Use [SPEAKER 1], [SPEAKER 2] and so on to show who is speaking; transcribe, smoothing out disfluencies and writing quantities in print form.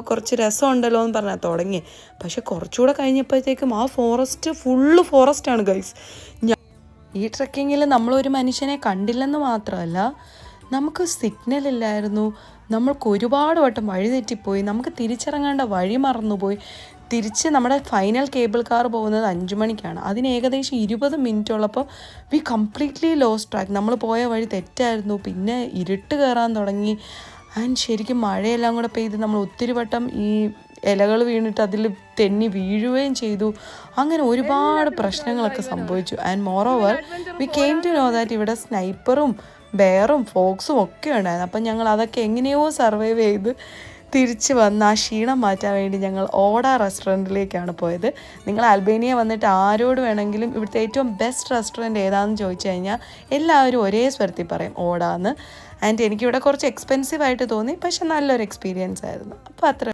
[SPEAKER 1] കുറച്ച് രസമുണ്ടല്ലോ എന്ന് പറഞ്ഞാൽ തുടങ്ങി. പക്ഷെ കുറച്ചുകൂടെ കഴിഞ്ഞപ്പോഴത്തേക്കും ആ ഫോറസ്റ്റ് ഫുള്ള് ഫോറസ്റ്റാണ് ഗൈസ്. ഈ ട്രെക്കിങ്ങിൽ നമ്മളൊരു മനുഷ്യനെ കണ്ടില്ലെന്ന് മാത്രമല്ല, നമുക്ക് സിഗ്നൽ ഇല്ലായിരുന്നു. നമ്മൾക്ക് ഒരുപാട് വട്ടം വഴി തെറ്റിപ്പോയി. നമുക്ക് തിരിച്ചിറങ്ങേണ്ട വഴി മറന്നുപോയി. തിരിച്ച് നമ്മുടെ ഫൈനൽ കേബിൾ കാർ പോകുന്നത് 5 മണിക്കാണ്. അതിന് ഏകദേശം 20 മിനിറ്റ് ഉള്ളപ്പോൾ വി കംപ്ലീറ്റ്ലി ലോസ്റ്റ് ട്രാക്ക്. നമ്മൾ പോയ വഴി തെറ്റായിരുന്നു. പിന്നെ ഇരുട്ട് കയറാൻ തുടങ്ങി. ആൻഡ് ശരിക്കും മഴയെല്ലാം കൂടെ പെയ്ത് നമ്മൾ ഒത്തിരി വട്ടം ഈ ഇലകൾ വീണിട്ട് അതിൽ തെന്നി വീഴുകയും ചെയ്തു. അങ്ങനെ ഒരുപാട് പ്രശ്നങ്ങളൊക്കെ സംഭവിച്ചു. And moreover we came to know that ഇവിടെ സ്നൈപ്പറും ബെയറും ഫോക്സും ഒക്കെ ഉണ്ടായിരുന്നു. അപ്പം ഞങ്ങൾ അതൊക്കെ എങ്ങനെയോ സർവൈവ് ചെയ്ത് തിരിച്ച് വന്ന് ആ ക്ഷീണം മാറ്റാൻ വേണ്ടി ഞങ്ങൾ ഓഡ റെസ്റ്റോറൻറ്റിലേക്കാണ് പോയത്. നിങ്ങൾ അൽബേനിയ വന്നിട്ട് ആരോട് വേണമെങ്കിലും ഇവിടുത്തെ ഏറ്റവും ബെസ്റ്റ് റെസ്റ്റോറൻറ്റ് ഏതാണെന്ന് ചോദിച്ചു കഴിഞ്ഞാൽ എല്ലാവരും ഒരേ സ്വരത്തിൽ പറയും ഓഡ എന്ന്. ആൻഡ് എനിക്കിവിടെ കുറച്ച് എക്സ്പെൻസീവ് ആയിട്ട് തോന്നി, പക്ഷെ നല്ലൊരു എക്സ്പീരിയൻസ് ആയിരുന്നു. അപ്പോൾ അത്ര